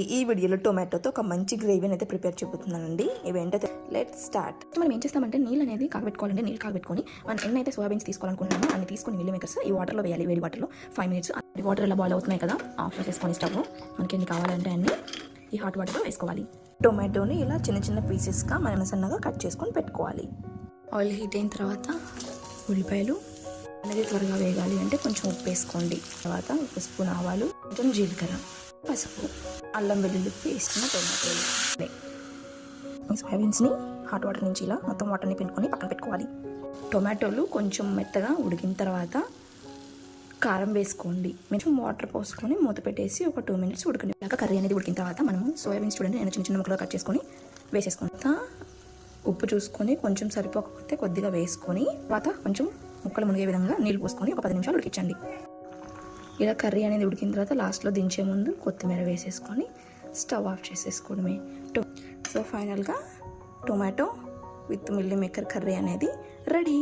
ఈ వీడియోలో టొమాటోతో ఒక మంచి గ్రేవీని అయితే ప్రిపేర్ చేయబోతున్నానండి. ఇవేంటో లెట్స్ స్టార్ట్. మనం ఏం చేస్తామంటే నీళ్ళు అనేది కాగబెట్టుకోవాలంటే నీళ్ళు కాగబెట్టుకొని మనం ఎన్ని అయితే సోయాబీన్స్ తీసుకోవాలనుకుంటున్నామో అన్ని తీసుకొని మిల్లీ మేకర్స్ ఈ వాటర్లో వేయాలి. వేడి వాటర్లో 5 మినిట్స్. వాటర్ ఇలా బాయిల్ అవుతున్నాయి కదా, ఆఫ్ చేసుకొని స్టవ్ మనకి ఎన్ని కావాలంటే అన్ని ఈ హాట్ వాటర్లో వేసుకోవాలి. టొమాటోని ఇలా చిన్న చిన్న పీసెస్గా మనం సన్నగా కట్ చేసుకొని పెట్టుకోవాలి. ఆయిల్ హీట్ అయిన తర్వాత ఉల్లిపాయలు అనేది త్వరగా వేయాలి అంటే కొంచెం ఉప్పు వేసుకోండి. తర్వాత ఒక స్పూన్ ఆవాలు, కొంచెం జీలకర్ర, పసుపు, అల్లం వెల్లుల్లి వేసుకున్న టొమాటోలు. ఈ సోయాబీన్స్ని హాట్ వాటర్ నుంచి ఇలా మొత్తం వాటర్ని పిండుకొని పక్కన పెట్టుకోవాలి. టొమాటోలు కొంచెం మెత్తగా ఉడికిన తర్వాత కారం వేసుకోండి. కొంచెం వాటర్ పోసుకొని మూత పెట్టేసి ఒక 2 మినిట్స్ ఉడకండి. ఇలాగ కర్రీ అనేది ఉడికిన తర్వాత మనము సోయాబీన్స్ చూడండి నేను చిన్న చిన్న ముక్కలుగా కట్ చేసుకొని వేసేసుకుంటా. ఉప్పు చూసుకొని కొంచెం సరిపోకపోతే కొద్దిగా వేసుకొని తర్వాత కొంచెం ముక్కలు మునిగే విధంగా నీళ్ళు పోసుకొని ఒక 10 నిమిషాలు ఉడికించండి. ఇలా కర్రీ అనేది ఉడికిన తర్వాత లాస్ట్లో దించే ముందు కొత్తిమీర వేసేసుకొని స్టవ్ ఆఫ్ చేసేసుకోవడమే. సో ఫైనల్గా tomato with meal maker curry అనేది రెడీ.